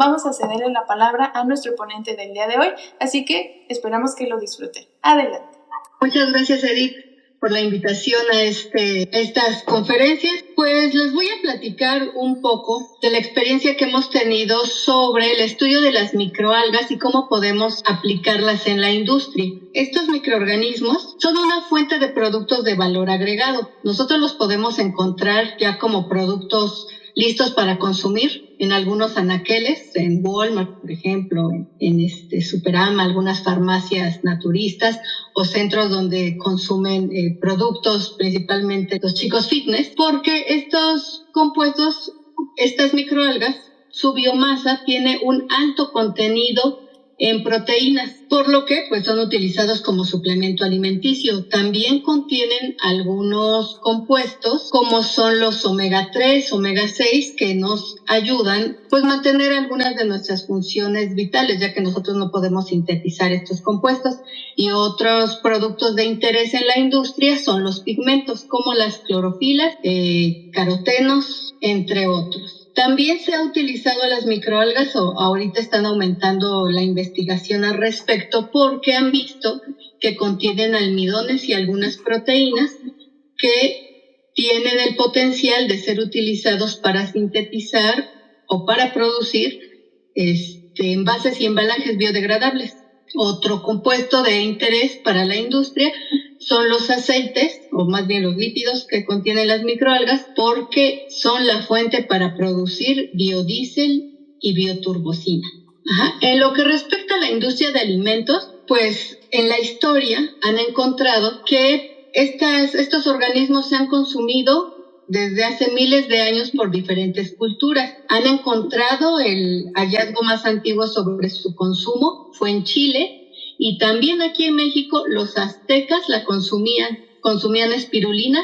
vamos a cederle la palabra a nuestro ponente del día de hoy, así que esperamos que lo disfruten. Adelante. Muchas gracias, Edith, por la invitación a estas conferencias. Pues les voy a platicar un poco de la experiencia que hemos tenido sobre el estudio de las microalgas y cómo podemos aplicarlas en la industria. Estos microorganismos son una fuente de productos de valor agregado. Nosotros los podemos encontrar ya como productos listos para consumir en algunos anaqueles, en Walmart, por ejemplo, en Superama, algunas farmacias naturistas o centros donde consumen productos, principalmente los chicos fitness, porque estos compuestos, estas microalgas, su biomasa tiene un alto contenido en proteínas, por lo que pues son utilizados como suplemento alimenticio. También contienen algunos compuestos como son los omega 3, omega 6 que nos ayudan pues mantener algunas de nuestras funciones vitales, ya que nosotros no podemos sintetizar estos compuestos. Y otros productos de interés en la industria son los pigmentos como las clorofilas, carotenos, entre otros. También se ha utilizado a las microalgas, o ahorita están aumentando la investigación al respecto, porque han visto que contienen almidones y algunas proteínas que tienen el potencial de ser utilizados para sintetizar o para producir envases y embalajes biodegradables. Otro compuesto de interés para la industria son los aceites, o más bien los lípidos que contienen las microalgas, porque son la fuente para producir biodiesel y bioturbocina. En lo que respecta a la industria de alimentos, pues en la historia han encontrado que estos organismos se han consumido desde hace miles de años por diferentes culturas. Han encontrado el hallazgo más antiguo sobre su consumo, fue en Chile, y también aquí en México los aztecas la consumían espirulina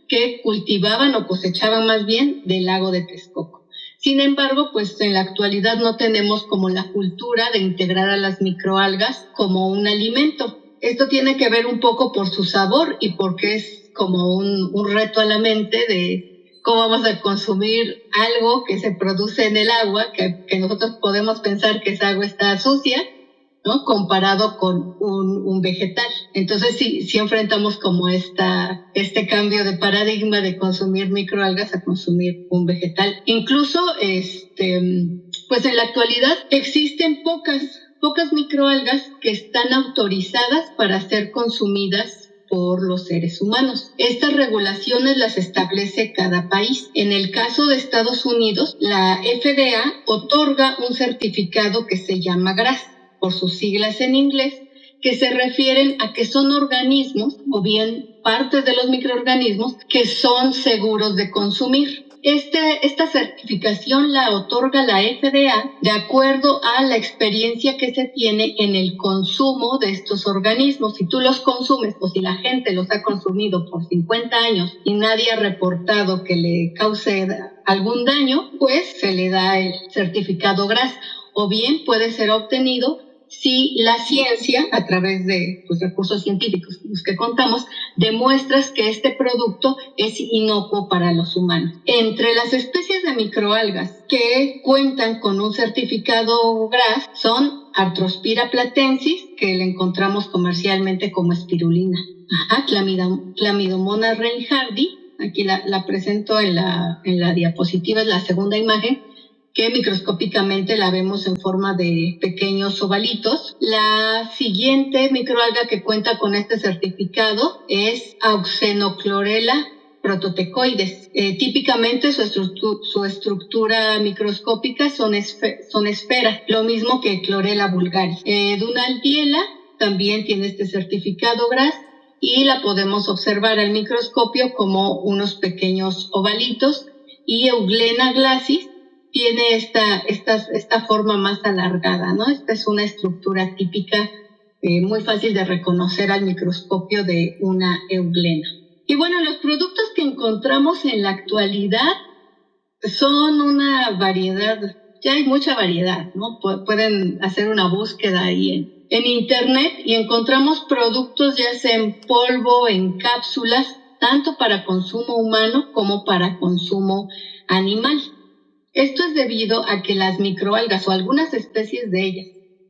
que cultivaban o cosechaban más bien del lago de Texcoco. Sin embargo, pues en la actualidad no tenemos como la cultura de integrar a las microalgas como un alimento. Esto tiene que ver un poco por su sabor y porque es como un reto a la mente de cómo vamos a consumir algo que se produce en el agua, que nosotros podemos pensar que esa agua está sucia, ¿no? Comparado con un vegetal. Entonces sí enfrentamos como este cambio de paradigma de consumir microalgas a consumir un vegetal. Incluso, pues en la actualidad existen pocas microalgas que están autorizadas para ser consumidas por los seres humanos. Estas regulaciones las establece cada país. En el caso de Estados Unidos, la FDA otorga un certificado que se llama GRAS, por sus siglas en inglés, que se refieren a que son organismos o bien partes de los microorganismos que son seguros de consumir. Esta certificación la otorga la FDA de acuerdo a la experiencia que se tiene en el consumo de estos organismos. Si tú los consumes o si la gente los ha consumido por 50 años y nadie ha reportado que le cause algún daño, pues se le da el certificado GRAS. O bien puede ser obtenido si la ciencia, a través de recursos científicos con los que contamos, demuestras que este producto es inocuo para los humanos. Entre las especies de microalgas que cuentan con un certificado GRAS son Arthrospira platensis, que le encontramos comercialmente como espirulina. Chlamydomonas reinhardti, aquí la presento en la diapositiva, es la segunda imagen, que microscópicamente la vemos en forma de pequeños ovalitos. La siguiente microalga que cuenta con este certificado es Auxenochlorella prototecoides. Típicamente su estructura microscópica son esferas, lo mismo que Chlorella vulgaris. Dunaldiella también tiene este certificado GRAS y la podemos observar al microscopio como unos pequeños ovalitos, y Euglena glacis tiene esta forma más alargada, ¿no? Esta es una estructura típica, muy fácil de reconocer al microscopio de una euglena. Y bueno, los productos que encontramos en la actualidad son una variedad, ya hay mucha variedad, ¿no? Pueden hacer una búsqueda ahí en internet y encontramos productos ya sea en polvo, en cápsulas, tanto para consumo humano como para consumo animal. Esto es debido a que las microalgas o algunas especies de ellas,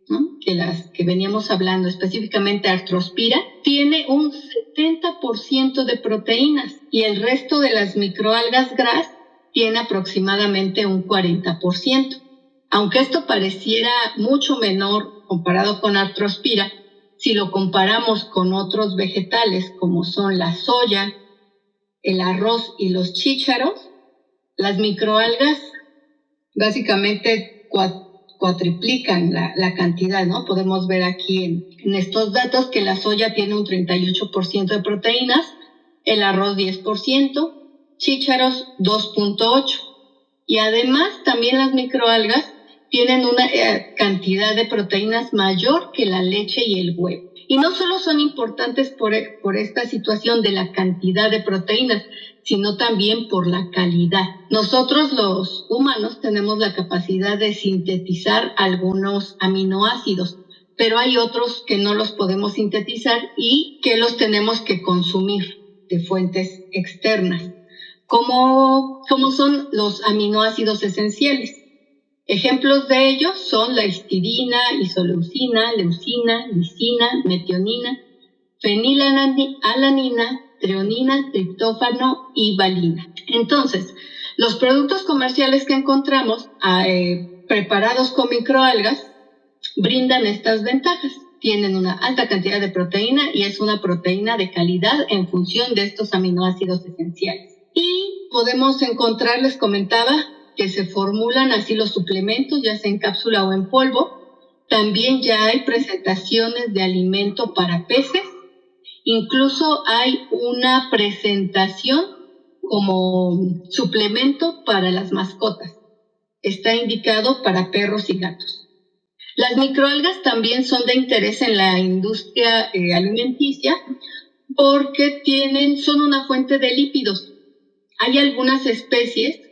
¿no?, que las que veníamos hablando, específicamente Arthrospira, tiene un 70% de proteínas y el resto de las microalgas GRAS tiene aproximadamente un 40%. Aunque esto pareciera mucho menor comparado con Arthrospira, si lo comparamos con otros vegetales como son la soya, el arroz y los chícharos, las microalgas básicamente cuatriplican la cantidad, ¿no? Podemos ver aquí en estos datos que la soya tiene un 38% de proteínas, el arroz 10%, chícharos 2.8%. Y además también las microalgas tienen una cantidad de proteínas mayor que la leche y el huevo. Y no solo son importantes por esta situación de la cantidad de proteínas, sino también por la calidad. Nosotros los humanos tenemos la capacidad de sintetizar algunos aminoácidos, pero hay otros que no los podemos sintetizar y que los tenemos que consumir de fuentes externas, como son los aminoácidos esenciales. Ejemplos de ellos son la histidina, isoleucina, leucina, lisina, metionina, fenilalanina, treonina, triptófano y valina. Entonces, los productos comerciales que encontramos preparados con microalgas brindan estas ventajas. Tienen una alta cantidad de proteína y es una proteína de calidad en función de estos aminoácidos esenciales. Y podemos encontrar, les comentaba, que se formulan así los suplementos, ya sea en cápsula o en polvo. También ya hay presentaciones de alimento para peces. Incluso hay una presentación como suplemento para las mascotas. Está indicado para perros y gatos. Las microalgas también son de interés en la industria alimenticia porque son una fuente de lípidos. Hay algunas especies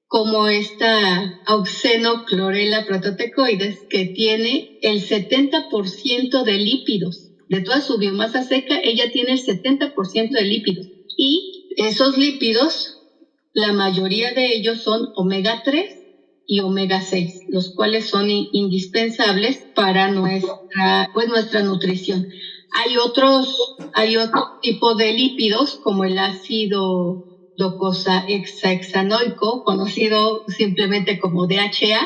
como esta Auxenochlorella prototecoides, que tiene el 70% de lípidos. De toda su biomasa seca, ella tiene el 70% de lípidos. Y esos lípidos, la mayoría de ellos son omega 3 y omega 6, los cuales son indispensables para nuestra nutrición. Hay otro tipo de lípidos, como el ácido docosahexaenoico, conocido simplemente como DHA,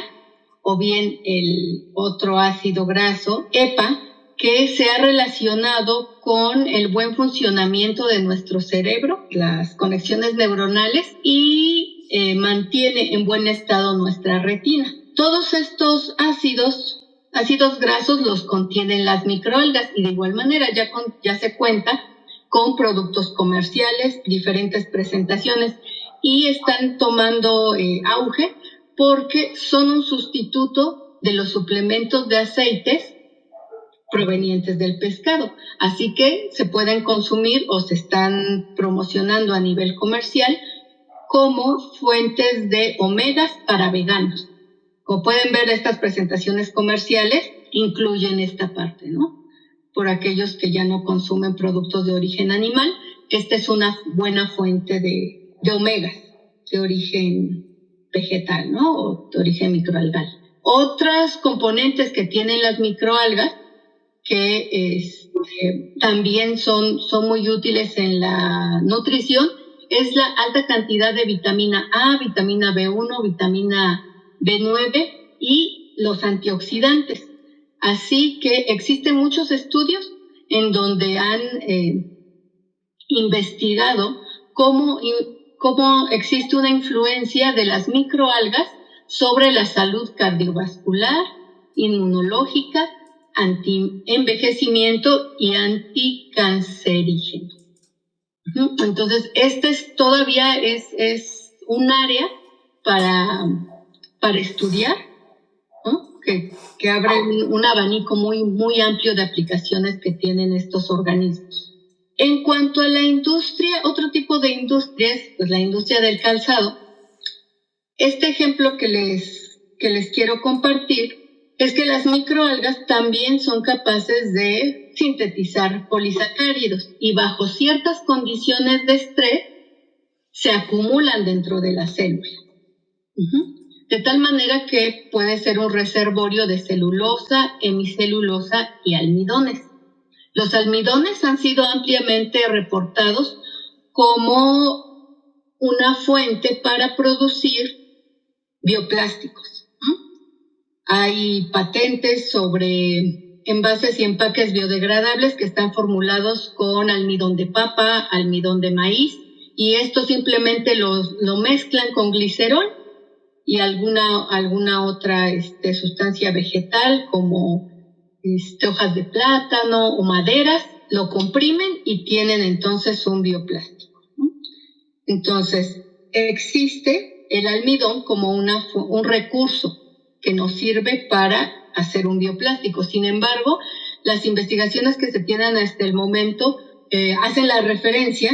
o bien el otro ácido graso, EPA, que se ha relacionado con el buen funcionamiento de nuestro cerebro, las conexiones neuronales, y mantiene en buen estado nuestra retina. Todos estos ácidos grasos los contienen las microalgas y de igual manera ya se cuenta con productos comerciales, diferentes presentaciones, y están tomando auge porque son un sustituto de los suplementos de aceites provenientes del pescado. Así que se pueden consumir o se están promocionando a nivel comercial como fuentes de omegas para veganos. Como pueden ver, estas presentaciones comerciales incluyen esta parte, ¿no? Por aquellos que ya no consumen productos de origen animal, esta es una buena fuente de omegas de origen vegetal, ¿no? O de origen microalgal. Otras componentes que tienen las microalgas que también son muy útiles en la nutrición es la alta cantidad de vitamina A, vitamina B1, vitamina B9 y los antioxidantes. Así que existen muchos estudios en donde han investigado cómo existe una influencia de las microalgas sobre la salud cardiovascular, inmunológica, anti-envejecimiento y anticancerígeno. Entonces, todavía es un área para estudiar, ¿no? Que abre un abanico muy, muy amplio de aplicaciones que tienen estos organismos. En cuanto a la industria, otro tipo de industria es pues, la industria del calzado. Este ejemplo que les quiero compartir es que las microalgas también son capaces de sintetizar polisacáridos y bajo ciertas condiciones de estrés se acumulan dentro de la célula. de tal manera que puede ser un reservorio de celulosa, hemicelulosa y almidones. Los almidones han sido ampliamente reportados como una fuente para producir bioplásticos. Hay patentes sobre envases y empaques biodegradables que están formulados con almidón de papa, almidón de maíz, y esto simplemente lo mezclan con glicerol y alguna otra sustancia vegetal como hojas de plátano o maderas, lo comprimen y tienen entonces un bioplástico. Entonces, existe el almidón como un recurso que nos sirve para hacer un bioplástico. Sin embargo, las investigaciones que se tienen hasta el momento hacen la referencia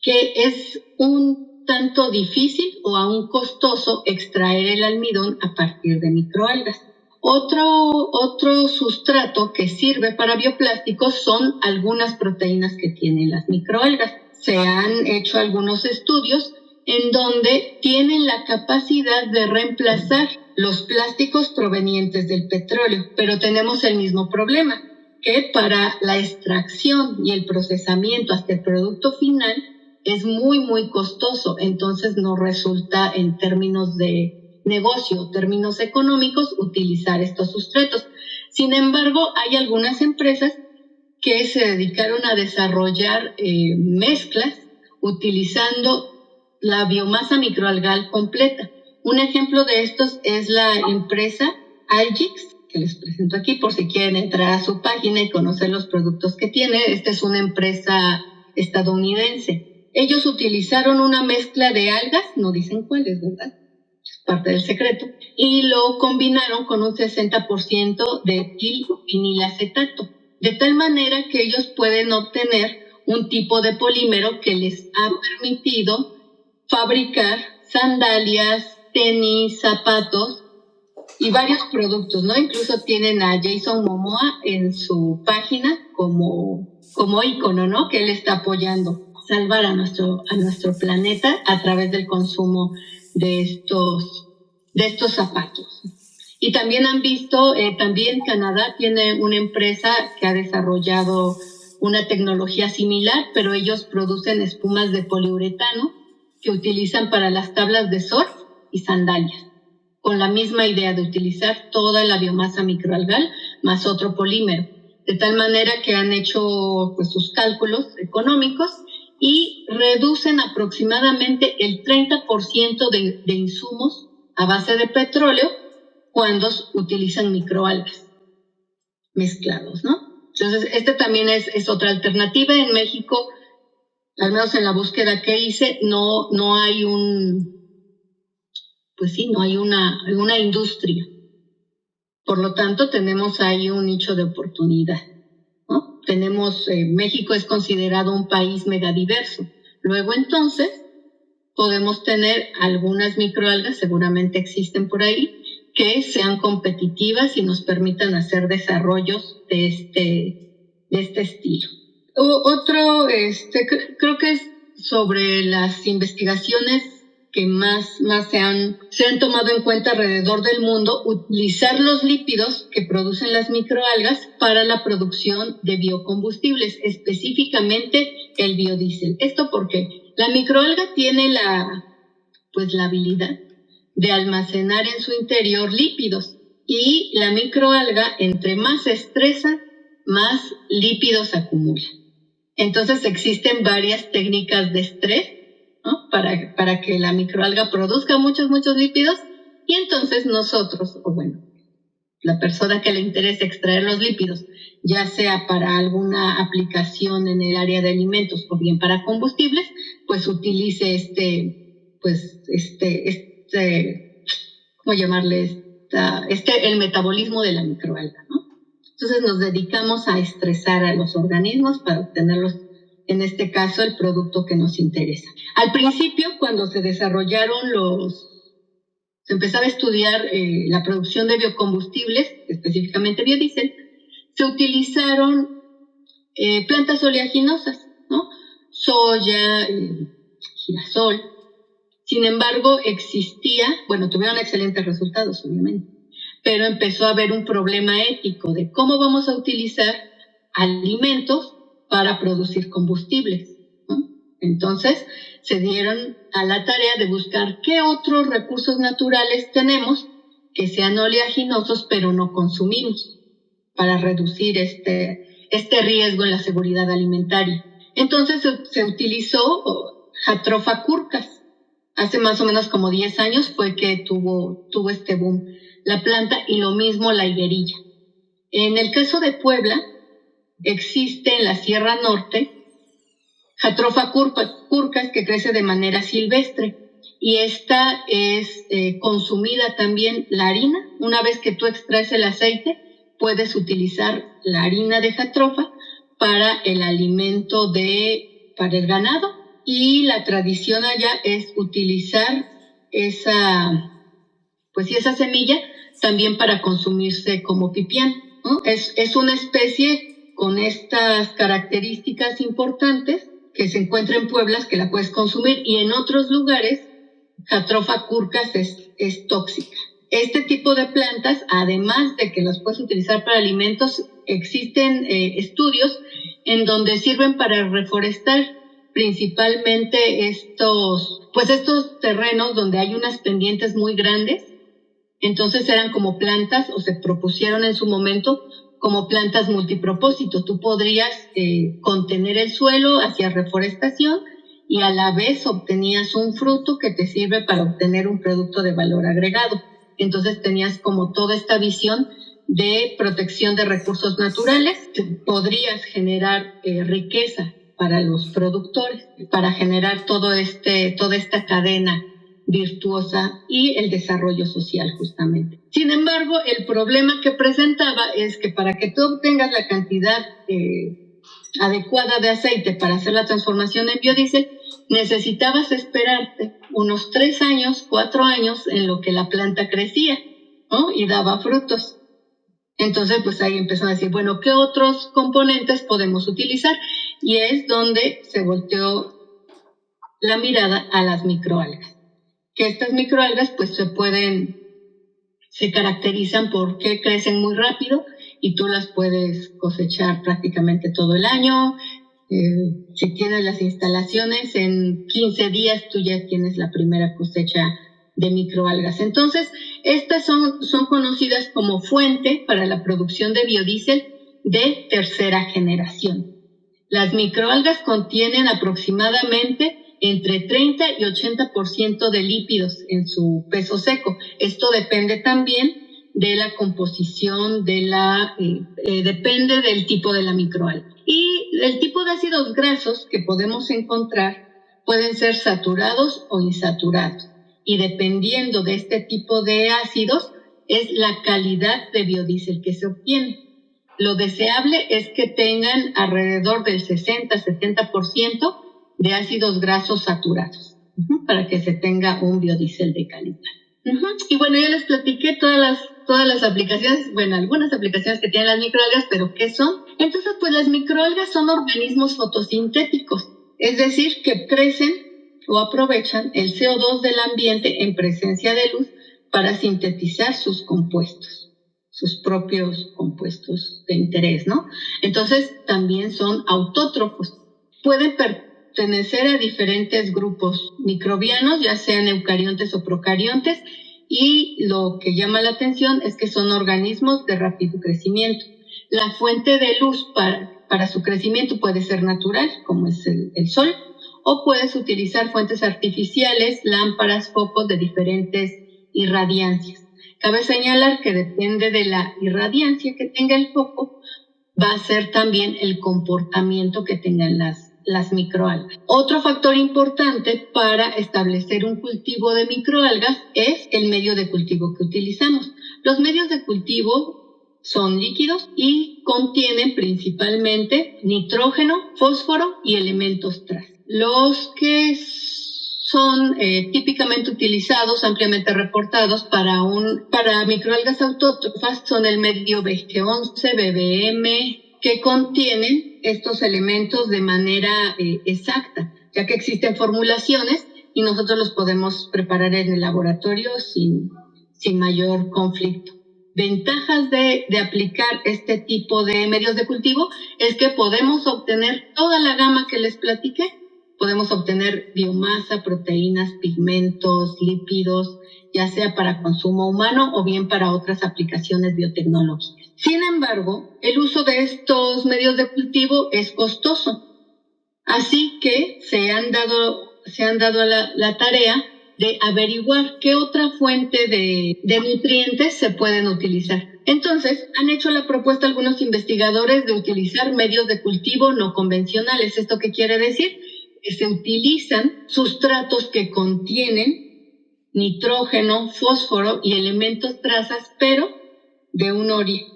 que es un tanto difícil o aún costoso extraer el almidón a partir de microalgas. Otro sustrato que sirve para bioplásticos son algunas proteínas que tienen las microalgas. Se han hecho algunos estudios en donde tienen la capacidad de reemplazar los plásticos provenientes del petróleo, pero tenemos el mismo problema, que para la extracción y el procesamiento hasta el producto final es muy, muy costoso, entonces no resulta en términos de negocio, términos económicos, utilizar estos sustratos. Sin embargo, hay algunas empresas que se dedicaron a desarrollar mezclas utilizando la biomasa microalgal completa. Un ejemplo de estos es la empresa Algix, que les presento aquí por si quieren entrar a su página y conocer los productos que tiene. Esta es una empresa estadounidense. Ellos utilizaron una mezcla de algas, no dicen cuáles, ¿verdad? Es parte del secreto, y lo combinaron con un 60% de etilvinilacetato, de tal manera que ellos pueden obtener un tipo de polímero que les ha permitido fabricar sandalias, tenis, zapatos y varios productos, ¿no? Incluso tienen a Jason Momoa en su página como ícono, ¿no? Que él está apoyando salvar a nuestro planeta a través del consumo de estos zapatos. Y también han visto, también Canadá tiene una empresa que ha desarrollado una tecnología similar, pero ellos producen espumas de poliuretano que utilizan para las tablas de surf y sandalias, con la misma idea de utilizar toda la biomasa microalgal más otro polímero, de tal manera que han hecho pues sus cálculos económicos y reducen aproximadamente el 30% de insumos a base de petróleo cuando utilizan microalgas mezclados, ¿no? Entonces, también es otra alternativa. En México, al menos en la búsqueda que hice, no hay una industria. Por lo tanto, tenemos ahí un nicho de oportunidad, ¿no? México es considerado un país megadiverso. Luego, entonces, podemos tener algunas microalgas, seguramente existen por ahí, que sean competitivas y nos permitan hacer desarrollos de este estilo. Otro, creo que es sobre las investigaciones que más se han tomado en cuenta alrededor del mundo, utilizar los lípidos que producen las microalgas para la producción de biocombustibles, específicamente el biodiesel. ¿Esto por qué? La microalga tiene la habilidad de almacenar en su interior lípidos, y la microalga, entre más se estresa, más lípidos acumula. Entonces existen varias técnicas de estrés, ¿no? para que la microalga produzca muchos lípidos, y entonces nosotros, la persona que le interese extraer los lípidos, ya sea para alguna aplicación en el área de alimentos o bien para combustibles, pues utilice ¿cómo llamarle? El metabolismo de la microalga, ¿no? Entonces nos dedicamos a estresar a los organismos para obtenerlos, en este caso, el producto que nos interesa. Al principio, cuando se desarrollaron se empezaba a estudiar la producción de biocombustibles, específicamente biodiesel, se utilizaron plantas oleaginosas, ¿no? Soya, girasol. Sin embargo, tuvieron excelentes resultados, obviamente, pero empezó a haber un problema ético de cómo vamos a utilizar alimentos para producir combustibles, ¿no? Entonces, se dieron a la tarea de buscar qué otros recursos naturales tenemos que sean oleaginosos, pero no consumimos, para reducir este riesgo en la seguridad alimentaria. Entonces, se utilizó Jatropha curcas. Hace más o menos como 10 años fue que tuvo este boom la planta, y lo mismo la higuerilla. En el caso de Puebla, existe en la Sierra Norte Jatropha curcas, que crece de manera silvestre, y esta es consumida también la harina. Una vez que tú extraes el aceite, puedes utilizar la harina de Jatropha para el alimento para el ganado, y la tradición allá es utilizar esa semilla también para consumirse como pipián, ¿no? Es una especie con estas características importantes que se encuentra en Puebla, que la puedes consumir, y en otros lugares Jatropha curcas es tóxica. Este tipo de plantas, además de que las puedes utilizar para alimentos, existen estudios en donde sirven para reforestar principalmente estos terrenos donde hay unas pendientes muy grandes. Entonces eran como plantas, o se propusieron en su momento como plantas multipropósito. Tú podrías contener el suelo hacia reforestación, y a la vez obtenías un fruto que te sirve para obtener un producto de valor agregado. Entonces tenías como toda esta visión de protección de recursos naturales. Podrías generar riqueza para los productores, para generar toda esta cadena virtuosa y el desarrollo social, justamente. Sin embargo, el problema que presentaba es que para que tú obtengas la cantidad adecuada de aceite para hacer la transformación en biodiesel, necesitabas esperarte unos 3 años, 4 años en lo que la planta crecía, ¿no? Y daba frutos. Entonces, pues ahí empezó a decir, bueno, ¿qué otros componentes podemos utilizar? Y es donde se volteó la mirada a las microalgas. Que estas microalgas pues se caracterizan porque crecen muy rápido y tú las puedes cosechar prácticamente todo el año. Si tienes las instalaciones, en 15 días tú ya tienes la primera cosecha de microalgas. Entonces, estas son conocidas como fuente para la producción de biodiesel de tercera generación. Las microalgas contienen aproximadamente entre 30 y 80% de lípidos en su peso seco. Esto depende también de la composición depende del tipo de la microalga. Y el tipo de ácidos grasos que podemos encontrar pueden ser saturados o insaturados. Y dependiendo de este tipo de ácidos, es la calidad de biodiesel que se obtiene. Lo deseable es que tengan alrededor del 60-70% de ácidos grasos saturados, para que se tenga un biodiesel de calidad. Y bueno, ya les platiqué todas las aplicaciones, algunas aplicaciones que tienen las microalgas, pero ¿qué son? Entonces, pues las microalgas son organismos fotosintéticos, es decir, que crecen o aprovechan el CO2 del ambiente en presencia de luz para sintetizar sus compuestos, sus propios compuestos de interés, ¿no? Entonces, también son autótrofos. Pueden pertenecer a diferentes grupos microbianos, ya sean eucariontes o procariontes, y lo que llama la atención es que son organismos de rápido crecimiento. La fuente de luz para su crecimiento puede ser natural, como es el sol, o puedes utilizar fuentes artificiales, lámparas, focos de diferentes irradiancias. Cabe señalar que depende de la irradiancia que tenga el foco, va a ser también el comportamiento que tengan las microalgas. Otro factor importante para establecer un cultivo de microalgas es el medio de cultivo que utilizamos. Los medios de cultivo son líquidos y contienen principalmente nitrógeno, fósforo y elementos traza. Los que son típicamente utilizados, ampliamente reportados para microalgas autótrofas son el medio BG11, BBM, que contienen estos elementos de manera exacta, ya que existen formulaciones y nosotros los podemos preparar en el laboratorio sin mayor conflicto. Ventajas de aplicar este tipo de medios de cultivo es que podemos obtener toda la gama que les platiqué. Podemos obtener biomasa, proteínas, pigmentos, lípidos, ya sea para consumo humano o bien para otras aplicaciones biotecnológicas. Sin embargo, el uso de estos medios de cultivo es costoso. Así que se han dado la tarea de averiguar qué otra fuente de nutrientes se pueden utilizar. Entonces, han hecho la propuesta algunos investigadores de utilizar medios de cultivo no convencionales. ¿Esto qué quiere decir? Que se utilizan sustratos que contienen nitrógeno, fósforo y elementos trazas, pero de un origen,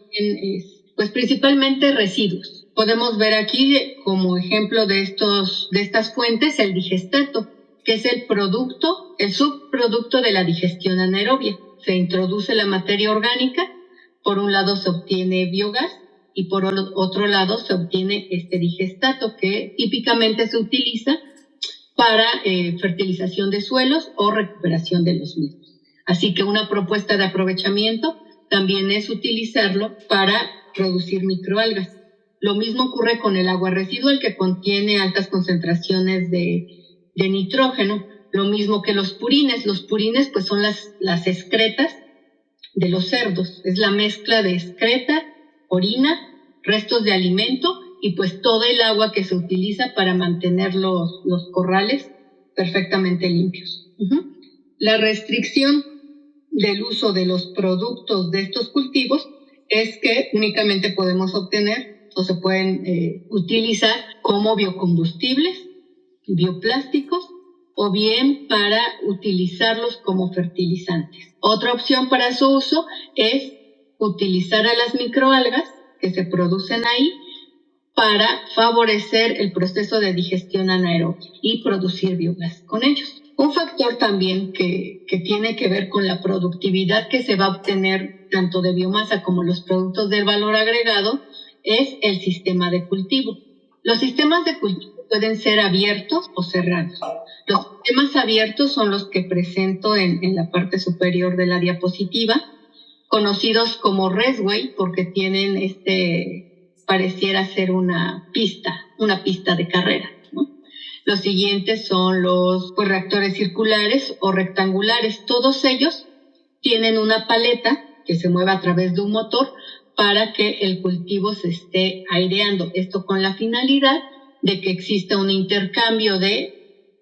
pues principalmente residuos. Podemos ver aquí como ejemplo de estas fuentes el digestato, que es el subproducto de la digestión anaerobia. Se introduce la materia orgánica, por un lado se obtiene biogás y por otro lado se obtiene este digestato que típicamente se utiliza para fertilización de suelos o recuperación de los mismos. Así que una propuesta de aprovechamiento también es utilizarlo para producir microalgas. Lo mismo ocurre con el agua residual que contiene altas concentraciones de nitrógeno, lo mismo que los purines. Los purines pues son las excretas de los cerdos, es la mezcla de excreta, orina, restos de alimento y pues todo el agua que se utiliza para mantener los corrales perfectamente limpios. La restricción del uso de los productos de estos cultivos es que únicamente podemos obtener o se pueden utilizar como biocombustibles, bioplásticos o bien para utilizarlos como fertilizantes. Otra opción para su uso es utilizar a las microalgas que se producen ahí para favorecer el proceso de digestión anaerobia y producir biogás con ellos. Un factor también que tiene que ver con la productividad que se va a obtener tanto de biomasa como los productos de valor agregado es el sistema de cultivo. Los sistemas de cultivo pueden ser abiertos o cerrados. Los sistemas abiertos son los que presento en la parte superior de la diapositiva, conocidos como raceway porque tienen pareciera ser una pista de carrera, ¿no? Los siguientes son los reactores circulares o rectangulares. Todos ellos tienen una paleta que se mueve a través de un motor para que el cultivo se esté aireando. Esto con la finalidad de que exista un intercambio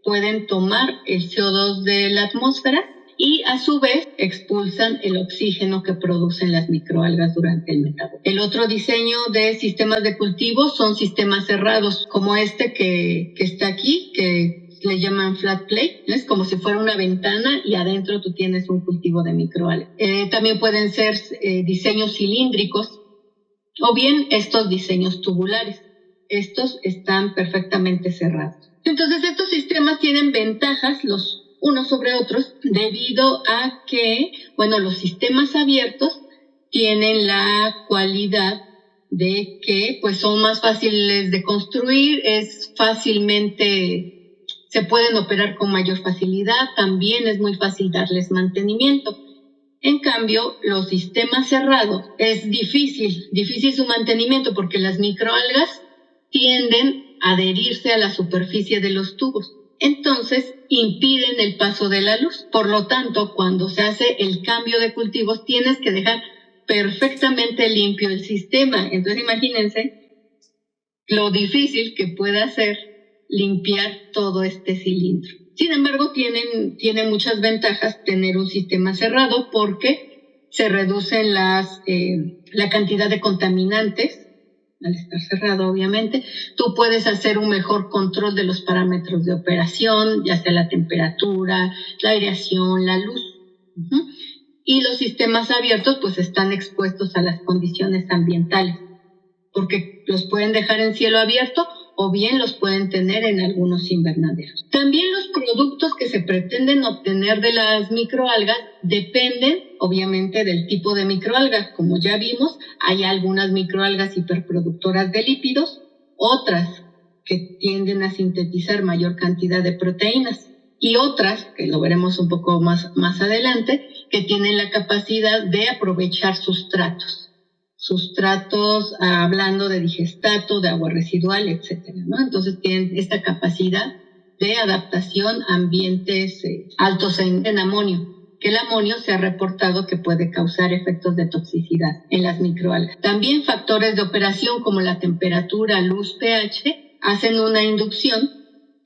pueden tomar el CO2 de la atmósfera y a su vez expulsan el oxígeno que producen las microalgas durante el metabolismo. El otro diseño de sistemas de cultivo son sistemas cerrados, como este que está aquí, que le llaman flat plate, es como si fuera una ventana y adentro tú tienes un cultivo de microalgas. También pueden ser diseños cilíndricos o bien estos diseños tubulares. Estos están perfectamente cerrados. Entonces estos sistemas tienen ventajas los unos sobre otros debido a que, los sistemas abiertos tienen la cualidad de que pues son más fáciles de construir, se pueden operar con mayor facilidad, también es muy fácil darles mantenimiento. En cambio, los sistemas cerrados es difícil su mantenimiento porque las microalgas tienden a adherirse a la superficie de los tubos. Entonces, impiden el paso de la luz. Por lo tanto, cuando se hace el cambio de cultivos, tienes que dejar perfectamente limpio el sistema. Entonces, imagínense lo difícil que puede ser limpiar todo este cilindro. Sin embargo, tiene muchas ventajas tener un sistema cerrado porque se reducen la cantidad de contaminantes. Al estar cerrado, obviamente, tú puedes hacer un mejor control de los parámetros de operación, ya sea la temperatura, la aireación, la luz. Y los sistemas abiertos pues están expuestos a las condiciones ambientales, porque los pueden dejar en cielo abierto o bien los pueden tener en algunos invernaderos. También los productos que se pretenden obtener de las microalgas dependen, obviamente, del tipo de microalga. Como ya vimos, hay algunas microalgas hiperproductoras de lípidos, otras que tienden a sintetizar mayor cantidad de proteínas. y otras, que lo veremos un poco más adelante, que tienen la capacidad de aprovechar sustratos, hablando de digestato, de agua residual, etcétera, ¿no? Entonces tienen esta capacidad de adaptación a ambientes altos en amonio, que el amonio se ha reportado que puede causar efectos de toxicidad en las microalgas. También factores de operación como la temperatura, luz, pH, hacen una inducción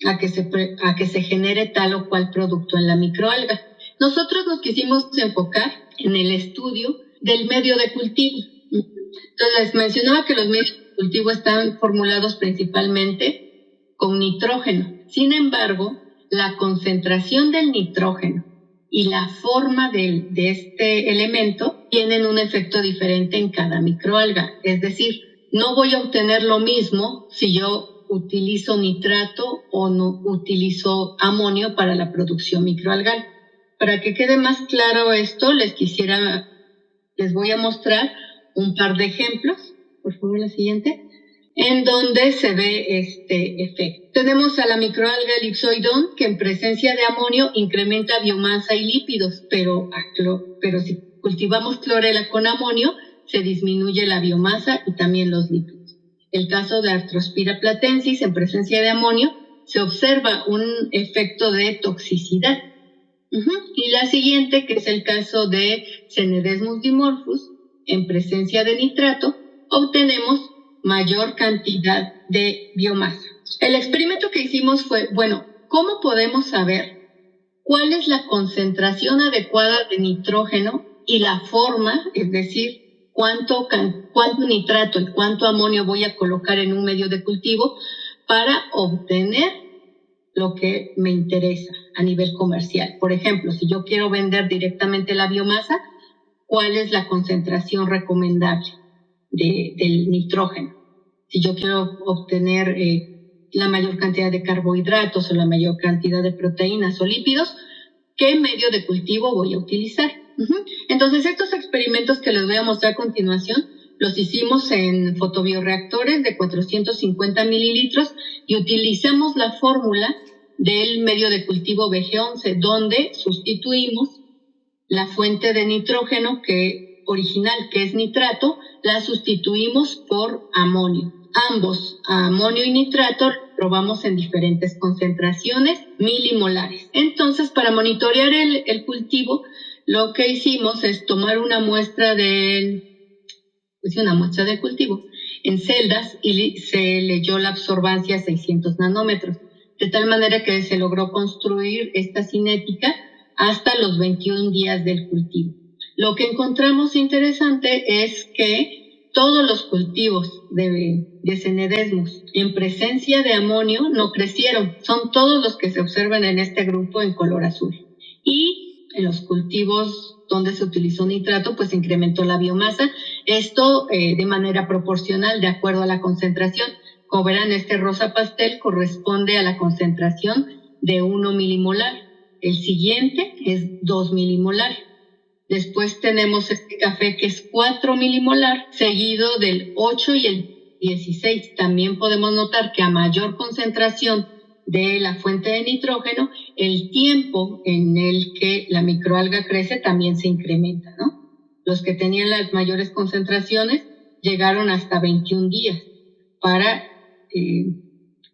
a que se genere tal o cual producto en la microalga. Nosotros nos quisimos enfocar en el estudio del medio de cultivo. Entonces les mencionaba que los medios de cultivo están formulados principalmente con nitrógeno. Sin embargo, la concentración del nitrógeno y la forma de este elemento tienen un efecto diferente en cada microalga. Es decir, no voy a obtener lo mismo si yo utilizo nitrato o no utilizo amonio para la producción microalgal. Para que quede más claro esto, les voy a mostrar un par de ejemplos. Por favor, la siguiente. En donde se ve este efecto. Tenemos a la microalga elipsoidón, que en presencia de amonio incrementa biomasa y lípidos, pero si cultivamos clorela con amonio, se disminuye la biomasa y también los lípidos. El caso de Arthrospira platensis, en presencia de amonio, se observa un efecto de toxicidad. Y la siguiente, que es el caso de Cenedesmus dimorphus, en presencia de nitrato, obtenemos mayor cantidad de biomasa. El experimento que hicimos fue, ¿cómo podemos saber cuál es la concentración adecuada de nitrógeno y la forma, es decir, cuánto nitrato y cuánto amonio voy a colocar en un medio de cultivo para obtener lo que me interesa a nivel comercial? Por ejemplo, si yo quiero vender directamente la biomasa, ¿cuál es la concentración recomendable del nitrógeno? Si yo quiero obtener la mayor cantidad de carbohidratos o la mayor cantidad de proteínas o lípidos, ¿qué medio de cultivo voy a utilizar? Entonces, estos experimentos que les voy a mostrar a continuación los hicimos en fotobioreactores de 450 mililitros y utilizamos la fórmula del medio de cultivo VG11, donde sustituimos la fuente de nitrógeno original, que es nitrato, la sustituimos por amonio. Ambos, amonio y nitrato, probamos en diferentes concentraciones milimolares. Entonces, para monitorear el cultivo, lo que hicimos es tomar una muestra de cultivo en celdas y se leyó la absorbancia a 600 nanómetros, de tal manera que se logró construir esta cinética hasta los 21 días del cultivo. Lo que encontramos interesante es que todos los cultivos de Cenedesmus en presencia de amonio no crecieron. Son todos los que se observan en este grupo en color azul. Y en los cultivos donde se utilizó nitrato, pues incrementó la biomasa. Esto de manera proporcional, de acuerdo a la concentración. Como verán, este rosa pastel corresponde a la concentración de 1 milimolar. El siguiente es 2 milimolar. Después tenemos este café que es 4 milimolar, seguido del 8 y el 16. También podemos notar que a mayor concentración de la fuente de nitrógeno, el tiempo en el que la microalga crece también se incrementa, ¿no? Los que tenían las mayores concentraciones llegaron hasta 21 días para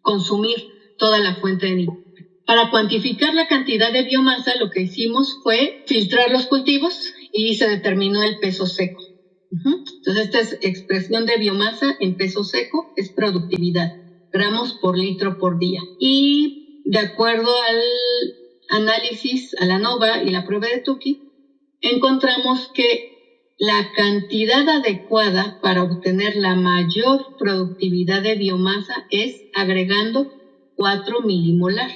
consumir toda la fuente de nitrógeno. Para cuantificar la cantidad de biomasa, lo que hicimos fue filtrar los cultivos y se determinó el peso seco. Entonces, esta es expresión de biomasa en peso seco, es productividad, gramos por litro por día. Y de acuerdo al análisis, a la ANOVA y la prueba de Tukey, encontramos que la cantidad adecuada para obtener la mayor productividad de biomasa es agregando 4 milimolar.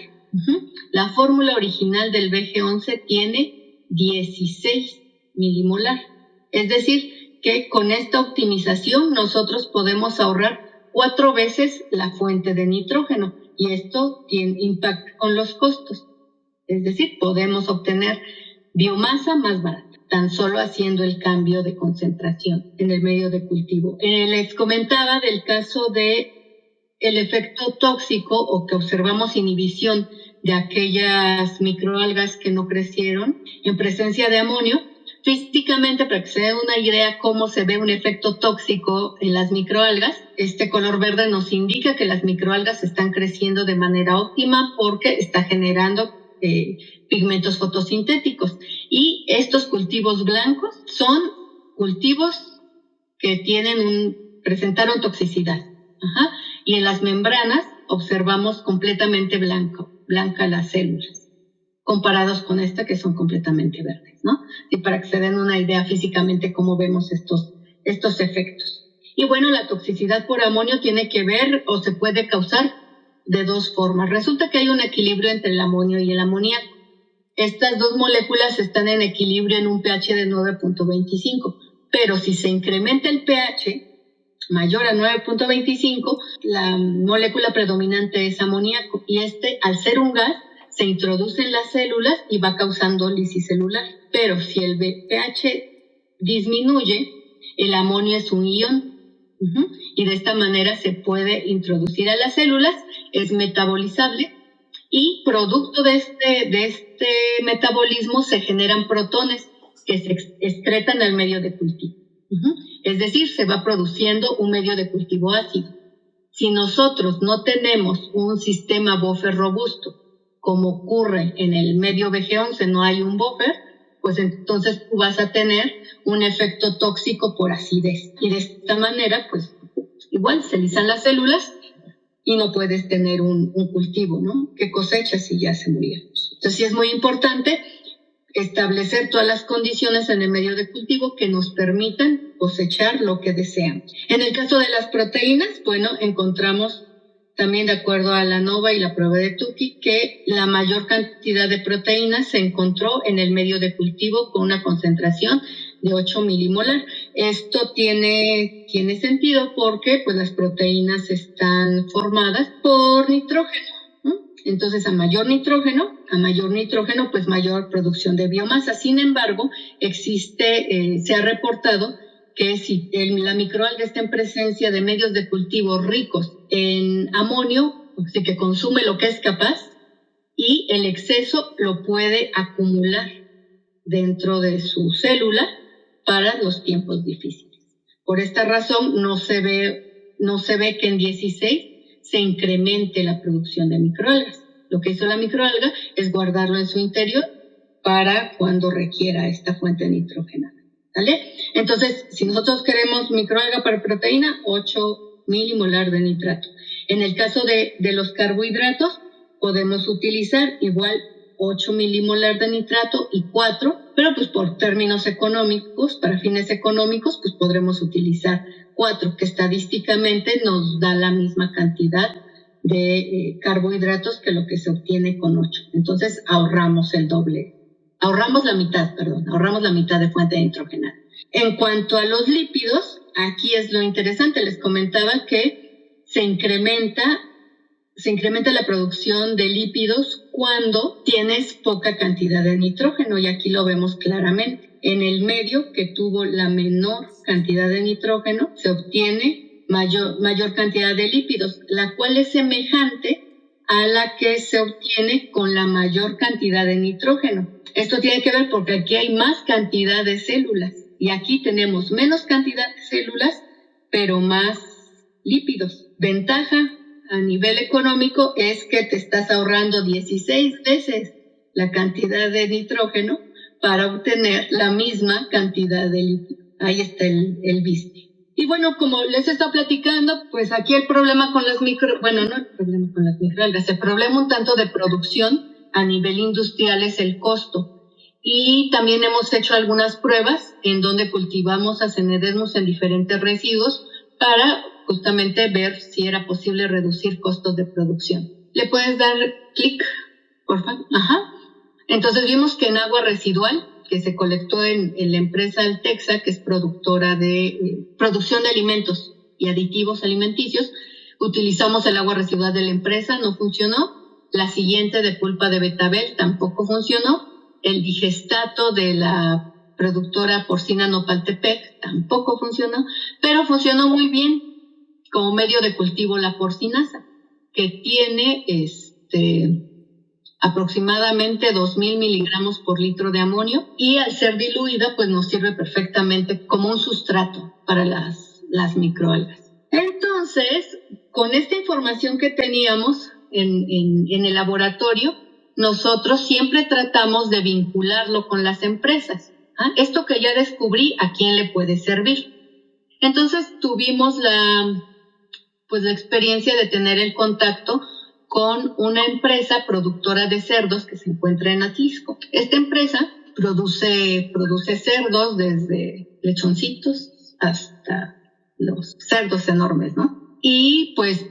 La fórmula original del VG11 tiene 16 milimolar. Es decir, que con esta optimización nosotros podemos ahorrar 4 veces la fuente de nitrógeno y esto tiene impacto con los costos. Es decir, podemos obtener biomasa más barata, tan solo haciendo el cambio de concentración en el medio de cultivo. Les comentaba del caso de el efecto tóxico o que observamos inhibición de aquellas microalgas que no crecieron en presencia de amonio. Físicamente, para que se den una idea cómo se ve un efecto tóxico en las microalgas, este color verde nos indica que las microalgas están creciendo de manera óptima porque está generando pigmentos fotosintéticos. Y estos cultivos blancos son cultivos que presentaron toxicidad. Y en las membranas observamos completamente blanca las células, comparados con esta que son completamente verdes, ¿no? Y para que se den una idea físicamente cómo vemos estos efectos. Y bueno, la toxicidad por amonio tiene que ver o se puede causar de dos formas. Resulta que hay un equilibrio entre el amonio y el amoníaco. Estas dos moléculas están en equilibrio en un pH de 9.25, pero si se incrementa el pH mayor a 9.25, la molécula predominante es amoníaco y al ser un gas, se introduce en las células y va causando lisis celular. Pero si el pH disminuye, el amonio es un ion. Y de esta manera se puede introducir a las células, es metabolizable y producto de este metabolismo se generan protones que se excretan al medio de cultivo. Es decir, se va produciendo un medio de cultivo ácido. Si nosotros no tenemos un sistema buffer robusto, como ocurre en el medio BG11, no hay un buffer, pues entonces tú vas a tener un efecto tóxico por acidez. Y de esta manera, pues igual se lisan las células y no puedes tener un cultivo, ¿no? Que cosechas y ya se murieron. Entonces sí es muy importante establecer todas las condiciones en el medio de cultivo que nos permitan cosechar lo que deseamos. En el caso de las proteínas, bueno, encontramos también de acuerdo a la NOVA y la prueba de Tukey que la mayor cantidad de proteínas se encontró en el medio de cultivo con una concentración de 8 milimolar. Esto tiene sentido porque pues las proteínas están formadas por nitrógeno. Entonces, a mayor nitrógeno, pues mayor producción de biomasa. Sin embargo, se ha reportado que si la microalga está en presencia de medios de cultivo ricos en amonio, así que consume lo que es capaz, y el exceso lo puede acumular dentro de su célula para los tiempos difíciles. Por esta razón, no se ve que en 16 se incremente la producción de microalgas. Lo que hizo la microalga es guardarlo en su interior para cuando requiera esta fuente nitrogenada. ¿Vale? Entonces, si nosotros queremos microalga para proteína, 8 milimolar de nitrato. En el caso de los carbohidratos, podemos utilizar igual 8 milimolar de nitrato y 4, pero pues por términos económicos, para fines económicos, pues podremos utilizar 4, que estadísticamente nos da la misma cantidad de carbohidratos que lo que se obtiene con 8. Entonces ahorramos la mitad de fuente nitrogenada. En cuanto a los lípidos, aquí es lo interesante, les comentaba que se incrementa la producción de lípidos cuando tienes poca cantidad de nitrógeno, y aquí lo vemos claramente. En el medio que tuvo la menor cantidad de nitrógeno, se obtiene mayor cantidad de lípidos, la cual es semejante a la que se obtiene con la mayor cantidad de nitrógeno. Esto tiene que ver porque aquí hay más cantidad de células y aquí tenemos menos cantidad de células, pero más lípidos. Ventaja a nivel económico es que te estás ahorrando 16 veces la cantidad de nitrógeno para obtener la misma cantidad de lípido. Ahí está el business. Y bueno, como les he estado platicando, pues aquí el problema con las microalgas, el problema un tanto de producción a nivel industrial es el costo. Y también hemos hecho algunas pruebas en donde cultivamos Acinedesmus en diferentes residuos para justamente ver si era posible reducir costos de producción. ¿Le puedes dar clic, por favor? Ajá. Entonces vimos que en agua residual, que se colectó en la empresa Altexa, que es productora de producción de alimentos y aditivos alimenticios, utilizamos el agua residual de la empresa, no funcionó. La siguiente de pulpa de betabel tampoco funcionó. El digestato de la productora porcina Nopaltepec tampoco funcionó, pero funcionó muy bien como medio de cultivo la porcinasa, que tiene aproximadamente 2,000 miligramos por litro de amonio, y al ser diluida pues nos sirve perfectamente como un sustrato para las microalgas. Entonces, con esta información que teníamos en el laboratorio, nosotros siempre tratamos de vincularlo con las empresas. Esto que ya descubrí, ¿a quién le puede servir? Entonces tuvimos la experiencia de tener el contacto con una empresa productora de cerdos que se encuentra en Atlisco. Esta empresa produce cerdos desde lechoncitos hasta los cerdos enormes, ¿no? Y pues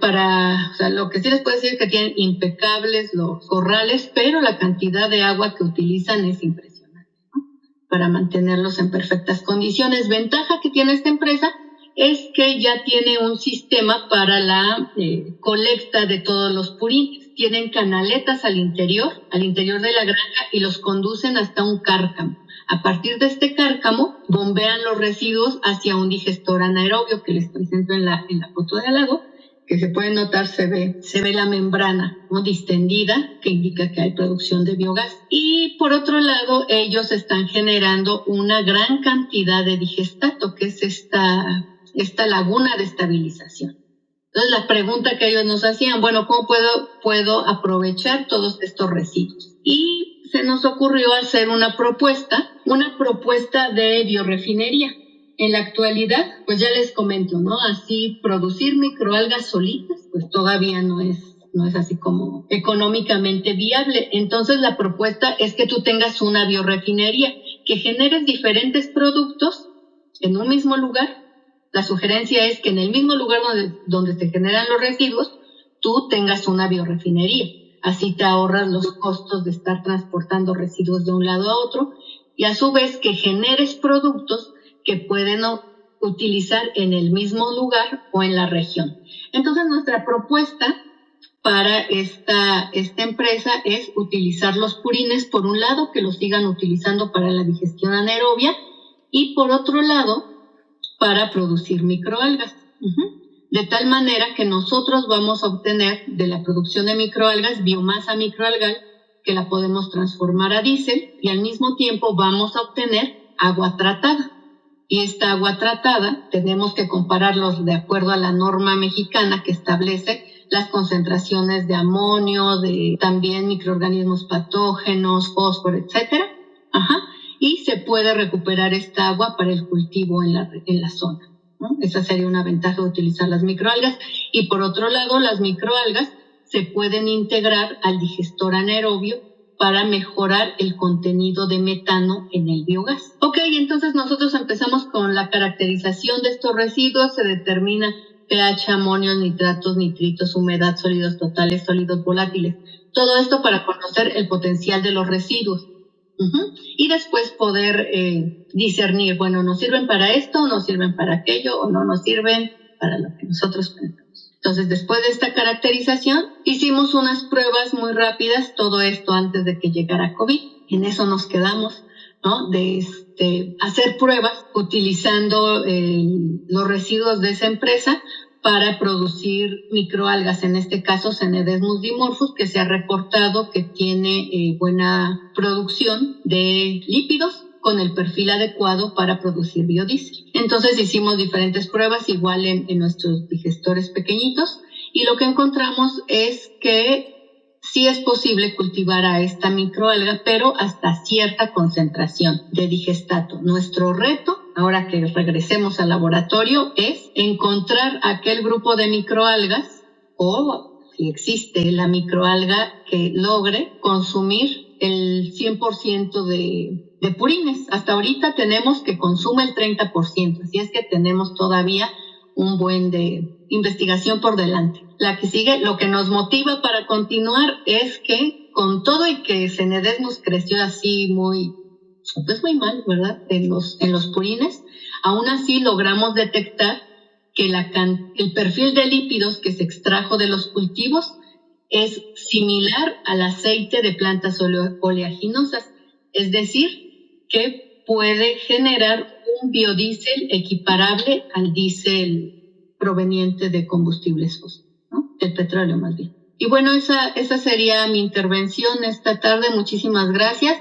lo que sí les puedo decir es que tienen impecables los corrales, pero la cantidad de agua que utilizan es impresionante, ¿no? Para mantenerlos en perfectas condiciones. Ventaja que tiene esta empresa es que ya tiene un sistema para la colecta de todos los purines. Tienen canaletas al interior de la granja, y los conducen hasta un cárcamo. A partir de este cárcamo, bombean los residuos hacia un digestor anaerobio que les presento en la foto de al lado, que se puede notar, se ve la membrana, ¿no?, distendida, que indica que hay producción de biogás. Y por otro lado, ellos están generando una gran cantidad de digestato, que es esta laguna de estabilización. Entonces, la pregunta que ellos nos hacían, bueno, ¿cómo puedo aprovechar todos estos residuos? Y se nos ocurrió hacer una propuesta de biorefinería. En la actualidad, pues ya les comento, ¿no? Así producir microalgas solitas, pues todavía no es así como económicamente viable. Entonces, la propuesta es que tú tengas una biorefinería, que generes diferentes productos en un mismo lugar. La sugerencia es que en el mismo lugar donde se generan los residuos, tú tengas una biorefinería. Así te ahorras los costos de estar transportando residuos de un lado a otro, y a su vez que generes productos que pueden utilizar en el mismo lugar o en la región. Entonces, nuestra propuesta para esta empresa es utilizar los purines, por un lado, que los sigan utilizando para la digestión anaerobia, y por otro lado, para producir microalgas. De tal manera que nosotros vamos a obtener de la producción de microalgas biomasa microalgal, que la podemos transformar a diésel, y al mismo tiempo vamos a obtener agua tratada. Y esta agua tratada tenemos que compararlos de acuerdo a la norma mexicana que establece las concentraciones de amonio, de también microorganismos patógenos, fósforo, etcétera. Y se puede recuperar esta agua para el cultivo en la zona, ¿no? Esa sería una ventaja de utilizar las microalgas. Y por otro lado, las microalgas se pueden integrar al digestor anaerobio para mejorar el contenido de metano en el biogás. Ok, entonces nosotros empezamos con la caracterización de estos residuos. Se determina pH, amonio, nitratos, nitritos, humedad, sólidos totales, sólidos volátiles. Todo esto para conocer el potencial de los residuos. Y después poder discernir, bueno, ¿nos sirven para esto, o nos sirven para aquello, o no nos sirven para lo que nosotros pensamos? Entonces, después de esta caracterización, hicimos unas pruebas muy rápidas, todo esto antes de que llegara COVID. En eso nos quedamos, ¿no? De hacer pruebas utilizando los residuos de esa empresa para producir microalgas, en este caso Cenedesmus dimorphus, que se ha reportado que tiene buena producción de lípidos con el perfil adecuado para producir biodiesel. Entonces hicimos diferentes pruebas, igual en nuestros digestores pequeñitos, y lo que encontramos es que sí es posible cultivar a esta microalga, pero hasta cierta concentración de digestato. Nuestro reto, ahora que regresemos al laboratorio, es encontrar aquel grupo de microalgas, o si existe la microalga que logre consumir el 100% de purines. Hasta ahorita tenemos que consume el 30%, así es que tenemos todavía un buen de investigación por delante. La que sigue, lo que nos motiva para continuar es que, con todo y que Cenedesmus creció así muy mal, ¿verdad?, en los purines, aún así logramos detectar que el perfil de lípidos que se extrajo de los cultivos es similar al aceite de plantas oleaginosas, es decir, que puede generar un biodiesel equiparable al diésel proveniente de combustibles fósiles, ¿no?, del petróleo más bien. Y bueno, esa sería mi intervención esta tarde. Muchísimas gracias.